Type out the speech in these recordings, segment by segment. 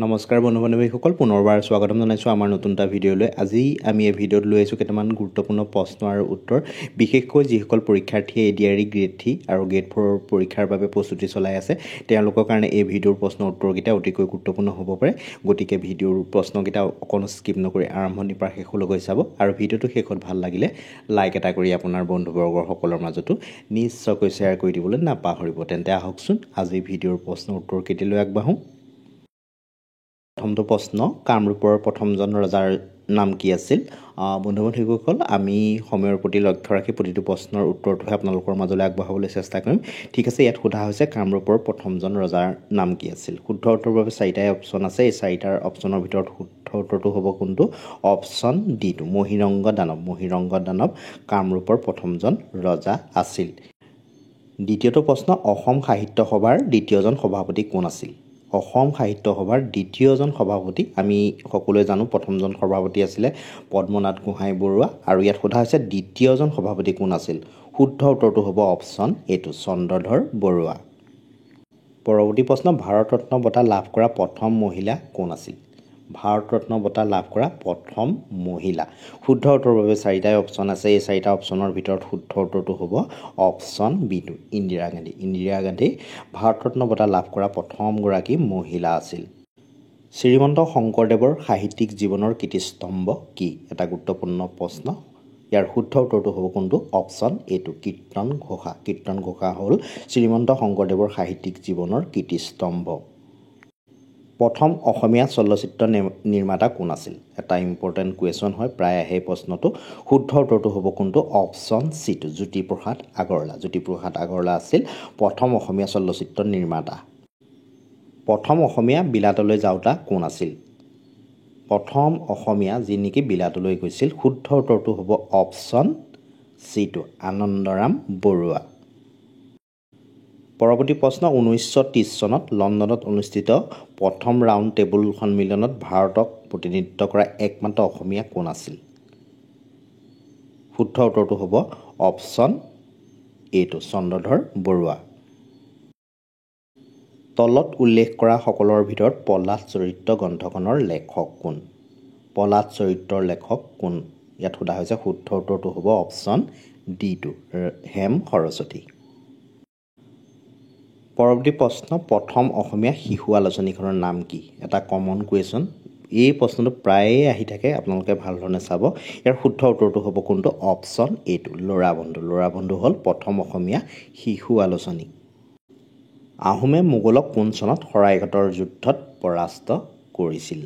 নমস্কাৰ বন্ধু-বান্ধৱীসকল, পুনৰবাৰ স্বাগতম জনাইছোঁ আমাৰ নতুন এটা ভিডিঅ'লৈ। আজি আমি এই ভিডিঅ'ত লৈ আহিছোঁ কেইটামান গুৰুত্বপূৰ্ণ প্ৰশ্ন আৰু উত্তৰ, বিশেষকৈ যিসকল পৰীক্ষাৰ্থীয়ে ADRE গ্ৰেড 3 আৰু গ্ৰেড 4 পৰীক্ষাৰ বাবে প্ৰস্তুতি চলাই আছে তেওঁলোকৰ কাৰণে এই ভিডিঅ'ৰ প্ৰশ্ন উত্তৰকেইটা অতিকৈ গুৰুত্বপূৰ্ণ হ'ব পাৰে। গতিকে ভিডিঅ'ৰ প্ৰশ্নকেইটা অকণো স্কিপ নকৰি আৰম্ভণিৰ পৰা শেষলৈকে চাব আৰু ভিডিঅ'টো শেষত ভাল লাগিলে লাইক এটা কৰি আপোনাৰ বন্ধুবৰ্গৰ সকলৰ মাজতো নিশ্চয়কৈ শ্বেয়াৰ কৰি দিবলৈ নাপাহৰিব। তেন্তে আহকচোন আজি ভিডিঅ'ৰ প্ৰশ্ন উত্তৰকেইটালৈ আগবাঢ়োঁ। প্ৰথমটো প্ৰশ্ন, কামৰূপৰ প্ৰথমজন ৰজাৰ নাম কি আছিল? বন্ধু-বান্ধৱীসকল, আমি সময়ৰ প্ৰতি লক্ষ্য ৰাখি প্ৰতিটো প্ৰশ্নৰ উত্তৰটোহে আপোনালোকৰ মাজলৈ আগবঢ়াবলৈ চেষ্টা কৰিম। ঠিক আছে, ইয়াত সোধা হৈছে কামৰূপৰ প্ৰথমজন ৰজাৰ নাম কি আছিল? শুদ্ধ উত্তৰৰ বাবে চাৰিটাই অপশ্যন আছে। এই চাৰিটাৰ অপশ্যনৰ ভিতৰত শুদ্ধ উত্তৰটো হ'ব কোনটো? অপশ্যন ডিটো, মহীৰংগ দানৱ। মহীৰংগ দানৱ কামৰূপৰ প্ৰথমজন ৰজা আছিল। দ্বিতীয়টো প্ৰশ্ন, অসম সাহিত্য সভাৰ দ্বিতীয়জন সভাপতি কোন আছিল? অসম সাহিত্য সভাৰ দ্বিতীয়জন সভাপতি আমি সকলোৱে জানো, প্ৰথমজন সভাপতি আছিলে পদ্মনাথ গোহাঁই বৰুৱা, আৰু ইয়াত সোধা হৈছে দ্বিতীয়জন সভাপতি কোন আছিল? শুদ্ধ উত্তৰটো হ'ব অপশ্যন এটো, চন্দ্ৰধৰ বৰুৱা। পৰৱৰ্তী প্ৰশ্ন, ভাৰত ৰত্ন বঁটা লাভ কৰা প্ৰথম মহিলা কোন আছিল? ভাৰত ৰত্ন বঁটা লাভ কৰা প্ৰথম মহিলা। শুদ্ধ উত্তৰৰ বাবে চাৰিটাই অপশ্যন আছে। এই চাৰিটা অপশ্যনৰ ভিতৰত শুদ্ধ উত্তৰটো হ'ব অপশ্যন বিটো, ইন্দিৰা গান্ধী। ইন্দিৰা গান্ধী ভাৰত ৰত্ন বঁটা লাভ কৰা প্ৰথমগৰাকী মহিলা আছিল। শ্ৰীমন্ত শংকৰদেৱৰ সাহিত্যিক জীৱনৰ কীৰ্তিস্তম্ভ কি? এটা গুৰুত্বপূৰ্ণ প্ৰশ্ন। ইয়াৰ শুদ্ধ উত্তৰটো হ'ব কোনটো? অপশ্যন এটো, কীৰ্তন ঘোষা। কীৰ্তন ঘোষা হ'ল শ্ৰীমন্ত শংকৰদেৱৰ সাহিত্যিক জীৱনৰ কীৰ্তিস্তম্ভ। প্ৰথম অসমীয়া চলচ্চিত্ৰ নিৰ্মাতা কোন আছিল? এটা ইম্পৰ্টেণ্ট কুৱেশ্যন হয়, প্ৰায় আহে প্ৰশ্নটো। শুদ্ধ উত্তৰটো হ'ব কোনটো? অপশ্যন চিটো, জ্যোতিপ্ৰসাদ আগৰৱালা। জ্যোতিপ্ৰসাদ আগৰৱালা আছিল প্ৰথম অসমীয়া চলচ্চিত্ৰ নিৰ্মাতা। প্ৰথম অসমীয়া বিলাতলৈ যাওঁতা কোন আছিল? প্ৰথম অসমীয়া যি নেকি বিলাতলৈ গৈছিল, শুদ্ধ উত্তৰটো হ'ব অপশ্যন চিটো, আনন্দৰাম বৰুৱা। পৰৱৰ্তী প্ৰশ্ন, 1930 চনত লণ্ডনত অনুষ্ঠিত প্ৰথম ৰাউণ্ড টেবুল সন্মিলনত ভাৰতক প্ৰতিনিধিত্ব কৰা একমাত্ৰ অসমীয়া কোন আছিল? শুদ্ধ উত্তৰটো হ'ব অপশ্যন এটো, চন্দ্ৰধৰ বৰুৱা। তলত উল্লেখ কৰা সকলৰ ভিতৰত প্ৰহ্লাদ চৰিত্ৰ গ্ৰন্থখনৰ লেখক কোন? প্ৰহ্লাদ চৰিত্ৰৰ লেখক কোন? ইয়াত সোধা হৈছে। শুদ্ধ উত্তৰটো হ'ব অপশ্যন ডিটো, হেম সৰস্বতী। পৰৱৰ্তী প্ৰশ্ন, প্ৰথম অসমীয়া শিশু আলোচনীখনৰ নাম কি? এটা কমন কুৱেশ্যন। এই প্ৰশ্নটো প্ৰায়ে আহি থাকে, আপোনালোকে ভাল ধৰণে চাব। ইয়াৰ শুদ্ধ উত্তৰটো হ'ব কোনটো? অপশ্যন এটো, ল'ৰা বন্ধু। ল'ৰা বন্ধু হ'ল প্ৰথম অসমীয়া শিশু আলোচনী। আহোমে মোগলক কোন চনত শৰাইঘাটৰ যুদ্ধত পৰাস্ত কৰিছিল?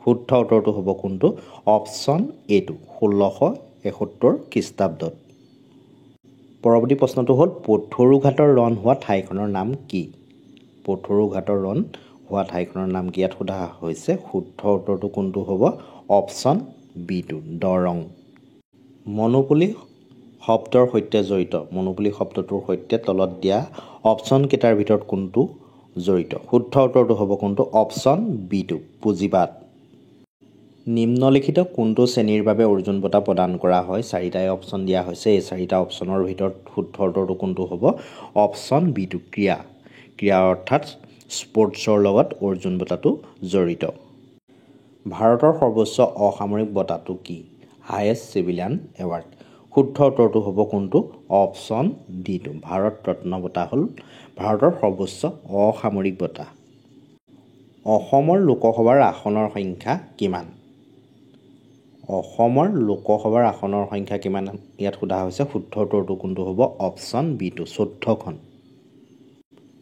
শুদ্ধ উত্তৰটো হ'ব কোনটো? অপশ্যন এটো, 1671 খ্ৰীষ্টাব্দত। পৰৱৰ্তী প্ৰশ্নটো হ'ল পথৰুঘাটৰ ৰণ হোৱা ঠাইখনৰ নাম কি? পথৰুঘাটৰ ৰণ হোৱা ঠাইখনৰ নাম কি? ইয়াত সোধা হৈছে। শুদ্ধ উত্তৰটো কোনটো হ'ব? অপশ্যন বিটো, দৰং। মনোপুলি শব্দৰ সৈতে জড়িত, মনোপুলি শব্দটোৰ সৈতে তলত দিয়া অপশ্যন কেইটাৰ ভিতৰত কোনটো জড়িত? শুদ্ধ উত্তৰটো হ'ব কোনটো? অপশ্যন বিটো, পুঁজিবাদ। নিম্নলিখিত কোনটো শ্ৰেণীৰ বাবে অৰ্জুন বঁটা প্ৰদান কৰা হয়? চাৰিটাই অপশ্যন দিয়া হৈছে। এই চাৰিটা অপশ্যনৰ ভিতৰত শুদ্ধ উত্তৰটো কোনটো হ'ব? অপশ্যন বিটো, ক্ৰীড়া। ক্ৰীড়া অৰ্থাৎ স্পৰ্টছৰ লগত অৰ্জুন বঁটাটো জড়িত। ভাৰতৰ সৰ্বোচ্চ অসামৰিক বঁটাটো কি? Highest civilian award. শুদ্ধ উত্তৰটো হ'ব কোনটো? অপশ্যন ডিটো, ভাৰত ৰত্ন বঁটা হ'ল ভাৰতৰ সৰ্বোচ্চ অসামৰিক বঁটা। অসমৰ লোকসভাৰ আসনৰ সংখ্যা কিমান? অসমৰ লোকসভাৰ আসনৰ সংখ্যা কিমান ইয়াত সোধা হৈছে। শুদ্ধ উত্তৰটো কোনটো হ'ব? অপশ্যন বিটো, 14খন।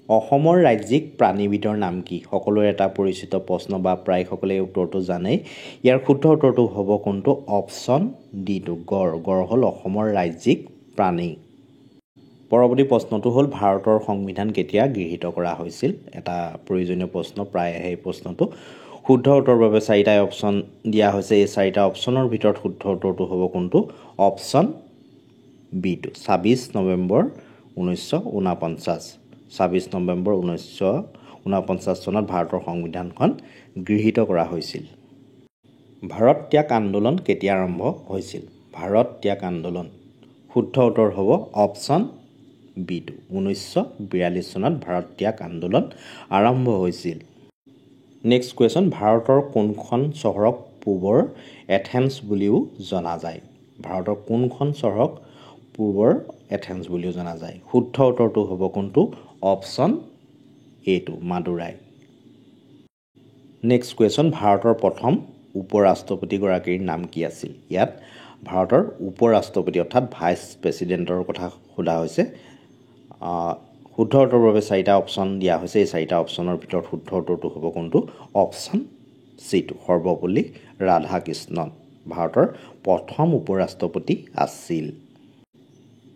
অসমৰ ৰাজ্যিক প্ৰাণীবিধৰ নাম কি? সকলোৰে এটা পৰিচিত প্ৰশ্ন বা প্ৰায় সকলোৱে উত্তৰটো জানেই। ইয়াৰ শুদ্ধ উত্তৰটো হ'ব কোনটো? অপশ্যন ডিটো, গড়। গড় হ'ল অসমৰ ৰাজ্যিক প্ৰাণী। পৰৱৰ্তী প্ৰশ্নটো হ'ল ভাৰতৰ সংবিধান কেতিয়া গৃহীত কৰা হৈছিল? এটা প্ৰয়োজনীয় প্ৰশ্ন, প্ৰায় আহে এই প্ৰশ্নটো। শুদ্ধ উত্তৰৰ বাবে চাৰিটাই অপশ্যন দিয়া হৈছে। এই চাৰিটা অপশ্যনৰ ভিতৰত শুদ্ধ উত্তৰটো হ'ব কোনটো? অপশ্যন বিটো, 26 নৱেম্বৰ 1949। 26 নৱেম্বৰ 1949 চনত ভাৰতৰ সংবিধানখন গৃহীত কৰা হৈছিল। ভাৰত ত্যাগ আন্দোলন কেতিয়া আৰম্ভ হৈছিল? ভাৰত ত্যাগ আন্দোলন, শুদ্ধ উত্তৰ হ'ব অপশ্যন বিটো, 1942 চনত ভাৰত ত্যাগ আন্দোলন আৰম্ভ হৈছিল। নেক্সট কুৱেশ্যন, ভাৰতৰ কোনখন চহৰক পূবৰ এথেন্স বুলিও জনা যায়? ভাৰতৰ কোনখন চহৰক পূবৰ এথেন্স বুলিও জনা যায়? শুদ্ধ উত্তৰটো হ'ব কোনটো? অপশ্যন এটো, মাদুৰাই। নেক্সট কুৱেশ্যন, ভাৰতৰ প্ৰথম উপ-ৰাষ্ট্ৰপতিগৰাকীৰ নাম কি আছিল? ইয়াত ভাৰতৰ উপ-ৰাষ্ট্ৰপতি অৰ্থাৎ ভাইচ প্ৰেছিডেণ্টৰ কথা সোধা হৈছে। শুদ্ধ উত্তৰৰ বাবে 4টা অপশ্যন দিয়া হৈছে। এই 4টা অপশ্যনৰ ভিতৰত শুদ্ধ উত্তৰটো হ'ব কোনটো? অপশ্যন চিটো, সৰ্বপল্লী ৰাধাকৃষ্ণন ভাৰতৰ প্ৰথম উপ-ৰাষ্ট্ৰপতি আছিল।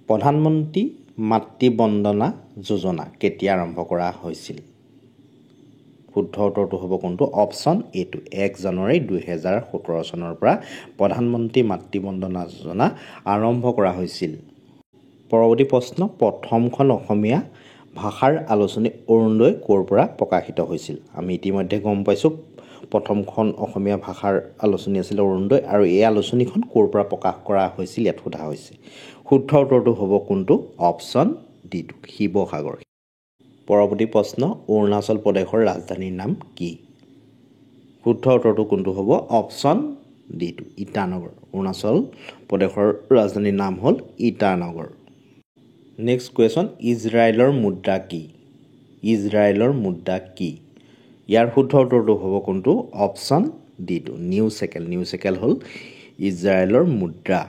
প্ৰধানমন্ত্ৰী মাতৃ বন্দনা যোজনা কেতিয়া আৰম্ভ কৰা হৈছিল? শুদ্ধ উত্তৰটো হ'ব কোনটো? অপশ্যন এটো, 1 জানুৱাৰী 2017 চনৰ পৰা প্ৰধানমন্ত্ৰী মাতৃ বন্দনা যোজনা আৰম্ভ কৰা হৈছিল। পৰৱৰ্তী প্ৰশ্ন, প্ৰথমখন অসমীয়া ভাষাৰ আলোচনী অৰুণোদয় ক'ৰ পৰা প্ৰকাশিত হৈছিল? আমি ইতিমধ্যে গম পাইছোঁ প্ৰথমখন অসমীয়া ভাষাৰ আলোচনী আছিল অৰুণোদয়, আৰু এই আলোচনীখন ক'ৰ পৰা প্ৰকাশ কৰা হৈছিল ইয়াত সোধা হৈছে। শুদ্ধ উত্তৰটো হ'ব কোনটো? অপশ্যন ডিটো, শিৱসাগৰ। পৰৱৰ্তী প্ৰশ্ন, অৰুণাচল প্ৰদেশৰ ৰাজধানীৰ নাম কি? শুদ্ধ উত্তৰটো কোনটো হ'ব? অপশ্যন ডিটো, ইটানগৰ। অৰুণাচল প্ৰদেশৰ ৰাজধানীৰ নাম হ'ল ইটানগৰ। নেক্সট কুৱেশ্যন, ইজৰাইলৰ মুদ্ৰা কি? ইজৰাইলৰ মুদ্ৰা কি? ইয়াৰ শুদ্ধ উত্তৰটো হ'ব কোনটো? অপশ্যন ডিটো, নিউ চেকেল। নিউ চেকেল হ'ল ইজৰাইলৰ মুদ্ৰা।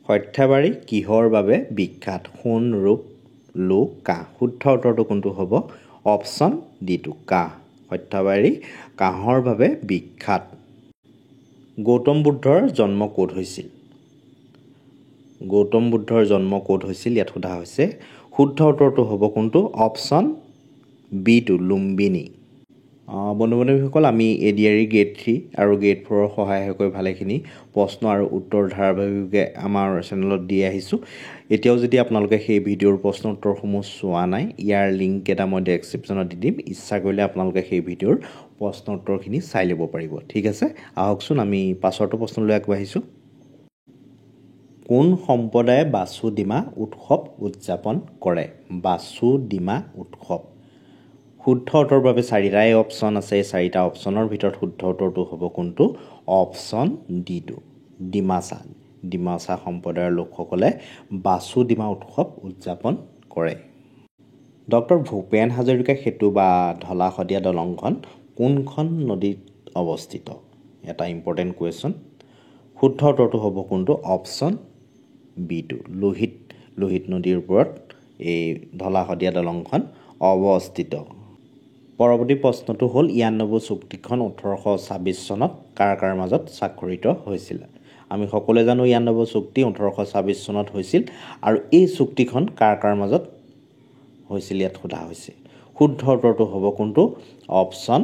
সৰ্থেবাৰী কিহৰ বাবে বিখ্যাত? সোণ, ৰূপ, লো, কাঁহ। শুদ্ধ উত্তৰটো কোনটো হ'ব? অপশ্যন ডিটো, কাঁহ। সৰ্থেবাৰী কাঁহৰ বাবে বিখ্যাত। গৌতম বুদ্ধৰ জন্ম ক'ত হৈছিল? গৌতম বুদ্ধৰ জন্ম ক'ত হৈছিল ইয়াত সোধা হৈছে। শুদ্ধ উত্তৰটো হ'ব কোনটো? অপশ্যন বিটো, লুম্বিনী। বন্ধু বান্ধৱীসকল, আমি ADRE গ্ৰেড 3 আৰু গ্ৰেড 4ৰ সহায়কৈ ভালেখিনি প্ৰশ্ন আৰু উত্তৰ ধাৰাবাহিকভাৱে আমাৰ চেনেলত দি আহিছোঁ। এতিয়াও যদি আপোনালোকে সেই ভিডিঅ'ৰ প্ৰশ্ন উত্তৰসমূহ চোৱা নাই, ইয়াৰ লিংক এটা মই ডেছক্ৰিপশ্যনত দি দিম। ইচ্ছা কৰিলে আপোনালোকে সেই ভিডিঅ'ৰ প্ৰশ্ন উত্তৰখিনি চাই ল'ব পাৰিব। ঠিক আছে, আহকচোন আমি পাছৰটো প্ৰশ্নলৈ আগবাঢ়িছোঁ। কোন সম্প্ৰদায়ে বাচু ডিমা উৎসৱ উদযাপন কৰে? বাচু ডিমা উৎসৱ। শুদ্ধ উত্তৰৰ বাবে 4টাই অপশ্যন আছে। এই 4টা অপশ্যনৰ ভিতৰত শুদ্ধ উত্তৰটো হ'ব কোনটো? অপশ্যন ডিটো, ডিমাচা। ডিমাচা সম্প্ৰদায়ৰ লোকসকলে বাচু ডিমা উৎসৱ উদযাপন কৰে। ডক্টৰ ভূপেন হাজৰিকা সেতু বা ঢলা শদিয়া দলংখন কোনখন নদীত অৱস্থিত? এটা ইম্পৰ্টেণ্ট কুৱেশ্যন। শুদ্ধ উত্তৰটো হ'ব কোনটো? অপশ্যন বিটো, লোহিত নদীৰ ওপৰত এই ঢলা শদিয়া দলংখন অৱস্থিত। পৰৱৰ্তী প্ৰশ্নটো হ'ল ৯২ চুক্তিখন 1826 চনত কাৰ কাৰ মাজত স্বাক্ষৰিত হৈছিল? আমি সকলোৱে জানো ৯২ চুক্তি 1826 চনত হৈছিল, আৰু এই চুক্তিখন কাৰ কাৰ মাজত হৈছিল ইয়াত সোধা হৈছে। শুদ্ধ উত্তৰটো হ'ব কোনটো? অপশ্যন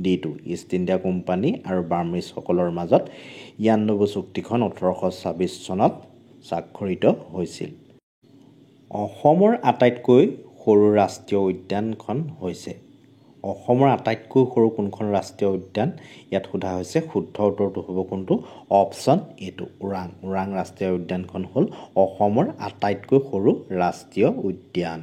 ডিটো, ইষ্ট ইণ্ডিয়া কোম্পানী আৰু বাৰ্মিজসকলৰ মাজত ৯২ চুক্তিখন 1826 চনত স্বাক্ষৰিত হৈছিল। অসমৰ আটাইতকৈ সৰু ৰাষ্ট্ৰীয় উদ্যানখন হৈছে? অসমৰ আটাইতকৈ সৰু কোনখন ৰাষ্ট্ৰীয় উদ্যান ইয়াত সোধা হৈছে। শুদ্ধ উত্তৰটো হ'ব কোনটো? অপশ্যন এটো, ওৰাং। ওৰাং ৰাষ্ট্ৰীয় উদ্যানখন হ'ল অসমৰ আটাইতকৈ সৰু ৰাষ্ট্ৰীয় উদ্যান।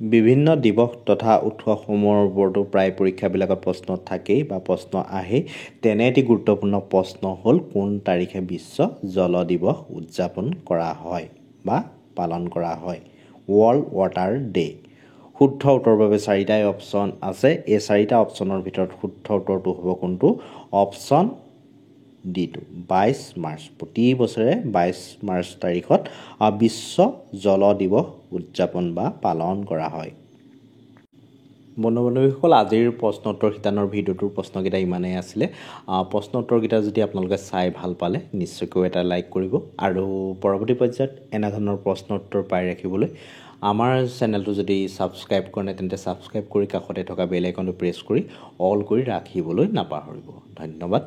বিভিন্ন দিৱস তথা উৎসৱসমূহৰ ওপৰতো প্ৰায় পৰীক্ষাবিলাকত প্ৰশ্ন থাকেই বা প্ৰশ্ন আহেই। তেনে এটি গুৰুত্বপূৰ্ণ প্ৰশ্ন হ'ল কোন তাৰিখে বিশ্ব জল দিৱস উদযাপন কৰা হয় বা পালন কৰা হয়? World water day. শুদ্ধ উত্তৰৰ বাবে 4টাই অপশ্যন আছে। এই 4টা অপশ্যনৰ ভিতৰত শুদ্ধ উত্তৰটো হ'ব কোনটো? অপশ্যন ডিটো, 22 মাৰ্চ। প্ৰতি বছৰে 22 মাৰ্চ তাৰিখত বিশ্ব জল দিৱস উদযাপন বা পালন কৰা হয়। বন্ধু বান্ধৱীসকল, আজিৰ প্ৰশ্ন উত্তৰ শিতানৰ ভিডিঅ'টোৰ প্ৰশ্নকেইটা ইমানেই আছিলে। প্ৰশ্ন উত্তৰকেইটা যদি আপোনালোকে চাই ভাল পালে নিশ্চয়কৈ এটা লাইক কৰিব, আৰু পৰৱৰ্তী পৰ্যায়ত এনেধৰণৰ প্ৰশ্ন উত্তৰ পাই ৰাখিবলৈ আমাৰ চেনেলটো যদি ছাবস্ক্ৰাইব কৰে নাই তেন্তে ছাবস্ক্ৰাইব কৰি কাষতে থকা বেল আইকনটো প্ৰেছ কৰি অল কৰি ৰাখিবলৈ নাপাহৰিব। ধন্যবাদ।